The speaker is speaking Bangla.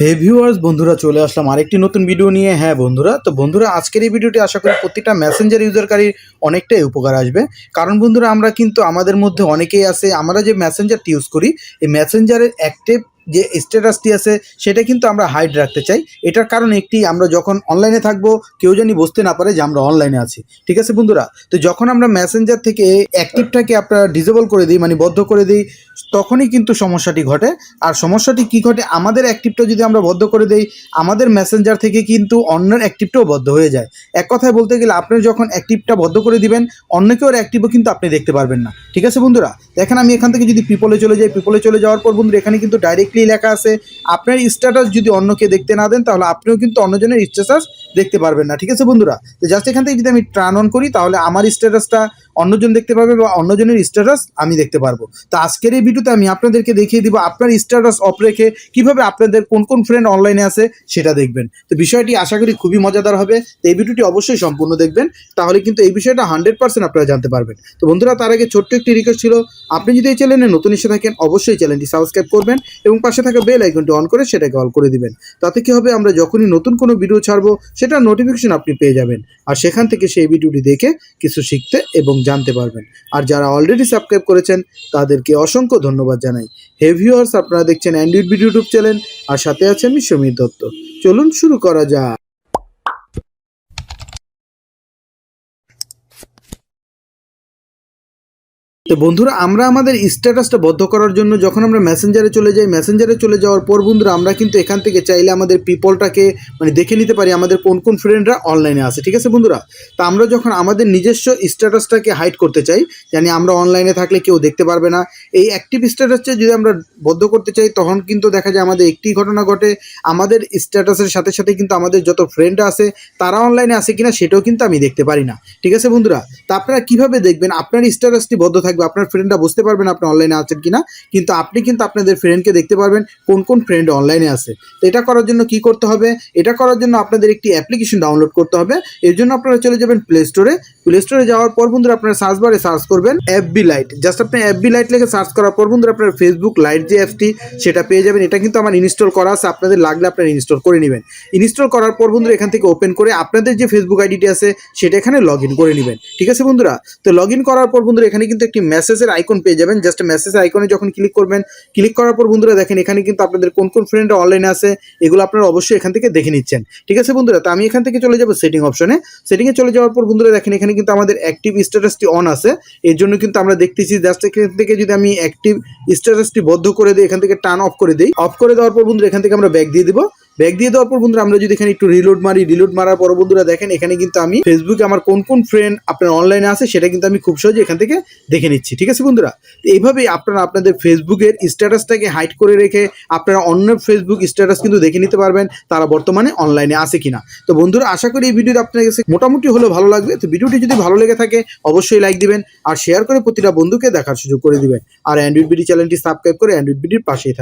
হে ভিউয়ার্স, বন্ধুরা চলে আসলাম আরেকটি নতুন ভিডিও নিয়ে। হ্যাঁ বন্ধুরা, তো বন্ধুরা আজকের এই ভিডিওটি আশা করি প্রত্যেকটা মেসেঞ্জার ইউজারকারীর অনেকটাই উপকার আসবে। কারণ বন্ধুরা আমরা কিন্তু আমাদের মধ্যে অনেকেই আছে, আমরা যে মেসেঞ্জারটি ইউজ করি এই মেসেঞ্জারের অ্যাক্টিভ যে স্ট্যাটাসটি আছে সেটা কিন্তু আমরা হাইড রাখতে চাই। এটার কারণ একটি, আমরা যখন অনলাইনে থাকবো কেউ জানি বুঝতে না পারে যে আমরা অনলাইনে আছি। ঠিক আছে বন্ধুরা, তো যখন আমরা মেসেঞ্জার থেকে অ্যাক্টিভটাকে আপনারা ডিসেবল করে দিই, মানে বদ্ধ করে দিই, তখনই কিন্তু সমস্যাটি ঘটে। আর সমস্যাটি কি ঘটে, আমাদের অ্যাক্টিভটা যদি আমরা বদ্ধ করে দেই, আমাদের মেসেঞ্জার থেকে কিন্তু অন্যের অ্যাক্টিভটাও বদ্ধ হয়ে যায়। এক কথায় বলতে গেলে আপনি যখন অ্যাক্টিভটা বদ্ধ করে দিবেন, অন্য কেউ অ্যাক্টিভও কিন্তু আপনি দেখতে পারবেন না। ঠিক আছে বন্ধুরা, দেখেন আমি এখান থেকে যদি পিপলে চলে যাই, পিপলে চলে যাওয়ার পর বন্ধুরা এখানে কিন্তু ডাইরেক্টলি লেখা আছে আপনার স্ট্যাটাস যদি অন্যকে দেখতে না দেন তাহলে আপনিও কিন্তু অন্যজনের স্ট্যাটাস দেখতে পারবেন না। ঠিক আছে বন্ধুরা, তো জাস্ট এখান থেকে যদি আমি টার্ন অন করি তাহলে আমার স্ট্যাটাসটা অন্যজন দেখতে পারবে বা অন্যজনের স্ট্যাটাস আমি দেখতে পারবো। তো আজকের এই ভিডিওতে আমি আপনাদেরকে দেখিয়ে দিব আপনার স্ট্যাটাস অফ রেখে কিভাবে আপনাদের কোন কোন ফ্রেন্ড অনলাইনে আছে সেটা দেখবেন। তো বিষয়টি আশা করি খুবই মজাদার হবে। তো এই ভিডিওটি অবশ্যই সম্পূর্ণ দেখবেন, তাহলে কিন্তু এই বিষয়টা 100% আপনারা জানতে পারবেন। তো বন্ধুরা তার আগে ছোট্ট একটি রিকোয়েস্ট ছিল, আপনি যদি এই চ্যানেলে নতুন এসে থাকেন অবশ্যই চ্যানেলটি সাবস্ক্রাইব করবেন এবং পাশে থাকা বেল আইকনটি অন করে সেটাকে অল করে দিবেন। তাতে কি হবে, আমরা যখনই নতুন কোনো ভিডিও ছাড়বো সেটার নোটিফিকেশন আপনি পেয়ে যাবেন, আর সেখান থেকে সেই ভিডিওটি দেখে কিছু শিখতে এবং জানতে পারবেন। আর যারা অলরেডি সাবস্ক্রাইব করেছেন তাদেরকে অসংখ্য ধন্যবাদ জানাই। হে ভিউয়ার্স, আপনারা দেখছেন অ্যান্ড্রয়েড ভিডিও ইউটিউব চ্যানেল, আর সাথে আছে আমি সমীর দত্ত। চলুন শুরু করা যাক। তো বন্ধুরা আমরা আমাদের স্ট্যাটাসটা বদ্ধ করার জন্য যখন আমরা মেসেঞ্জারে চলে যাই, মেসেঞ্জারে চলে যাওয়ার পর বন্ধুরা আমরা কিন্তু এখান থেকে চাইলে আমাদের পিপলটাকে মানে দেখে নিতে পারি আমাদের কোন কোন ফ্রেন্ডরা অনলাইনে আছে। ঠিক আছে বন্ধুরা, তা আমরা যখন আমাদের নিজস্ব স্ট্যাটাসটাকে হাইড করতে চাই, জানি আমরা অনলাইনে থাকলে কেউ দেখতে পারবে না, এই অ্যাক্টিভ স্ট্যাটাসটা যদি আমরা বদ্ধ করতে চাই তখন কিন্তু দেখা যায় আমাদের একটি ঘটনা ঘটে, আমাদের স্ট্যাটাসের সাথে সাথে কিন্তু আমাদের যত ফ্রেন্ড আছে তারা অনলাইনে আছে কিনা সেটাও কিন্তু আমি দেখতে পারি না। ঠিক আছে বন্ধুরা, তা আপনারা কীভাবে দেখবেন আপনার স্ট্যাটাসটি বদ্ধ থাকবে, আপনার ফ্রেন্ডরা বুঝতে পারবেন আপনি অনলাইনে আছেন কিনা, কিন্তু আপনি কিন্তু আপনাদের ফ্রেন্ডকে দেখতে পারবেন কোন কোন ফ্রেন্ড অনলাইনে আছে। তো এটা করার জন্য কি করতে হবে, এটা করার জন্য আপনাদের একটি অ্যাপ্লিকেশন ডাউনলোড করতে হবে। এর জন্য আপনারা চলে যাবেন প্লে স্টোরে। প্লে স্টোরে যাওয়ার পর বন্ধুরা আপনারা সার্চ বারে সার্চ করবেন এফবি লাইট। জাস্ট আপনি এফবি লাইট লিখে সার্চ করার পর বন্ধুরা আপনার ফেসবুক লাইট যে অ্যাপটি সেটা পেয়ে যাবেন। এটা কিন্তু আমার ইনস্টল করা আছে, আপনাদের লাগলে আপনারা ইনস্টল করে নেবেন। ইনস্টল করার পর বন্ধুরা এখান থেকে ওপেন করে আপনাদের যে ফেসবুক আইডিটি আছে সেটা এখানে লগ ইন করে নেবেন। ঠিক আছে বন্ধুরা, তো লগ ইন করার পর বন্ধুরা এখানে কিন্তু একটি মেসেজের আইকন পেয়ে যাবেন। জাস্ট মেসেজের আইকনে যখন ক্লিক করবেন, ক্লিক করার পর বন্ধুরা দেখেন এখানে কিন্তু আপনাদের কোন কোন ফ্রেন্ড অনলাইনে আছে এগুলো আপনারা অবশ্যই এখান থেকে দেখে নিচ্ছেন। ঠিক আছে বন্ধুরা, তো আমি এখান থেকে চলে যাব সেটিং অপশনে। সেটিংয়ে চলে যাওয়ার পর বন্ধুরা দেখেন এখানে কিন্তু আমাদের অ্যাক্টিভ স্ট্যাটাসটি অন আছে। এর জন্য কিন্তু আমরা দেখতেছি জাস্ট এখান থেকে যদি আমি অ্যাক্টিভ স্ট্যাটাসটি বদ্ধ করে দিই, এখান থেকে টার্ন অফ করে দিই, অফ করে দেওয়ার পর বন্ধুরা এখান থেকে আমরা ব্যাক দিয়ে দিব। ব্যাক দিয়ে দেওয়ার পর বন্ধুরা আমরা যদি এখানে একটু রিলোড মারি, রিলোড মারার পর বন্ধুরা দেখেন এখানে কিন্তু আমি ফেসবুকে আমার কোন কোন ফ্রেন্ড আপনার অনলাইনে আছে সেটা কিন্তু আমি খুব সহজে এখান থেকে দেখে নিচ্ছি। ঠিক আছে বন্ধুরা, তো এইভাবেই আপনারা আপনাদের ফেসবুকের স্ট্যাটাসটাকে হাইড করে রেখে আপনারা অন্য ফেসবুক স্ট্যাটাস কিন্তু দেখে নিতে পারবেন তারা বর্তমানে অনলাইনে আছে কিনা। তো বন্ধুরা আশা করি এই ভিডিওটা আপনার কাছে মোটামুটি হলেও ভালো লাগবে। তো ভিডিওটি যদি ভালো লেগে থাকে অবশ্যই লাইক দিবেন আর শেয়ার করে প্রতিটা বন্ধুকে দেখার সুযোগ করে দিবেন। আর অ্যান্ড্রয়েড বিডি চ্যানেলটি সাবস্ক্রাইব করে অ্যান্ড্রয়েড বিডির পাশেই থাকবেন।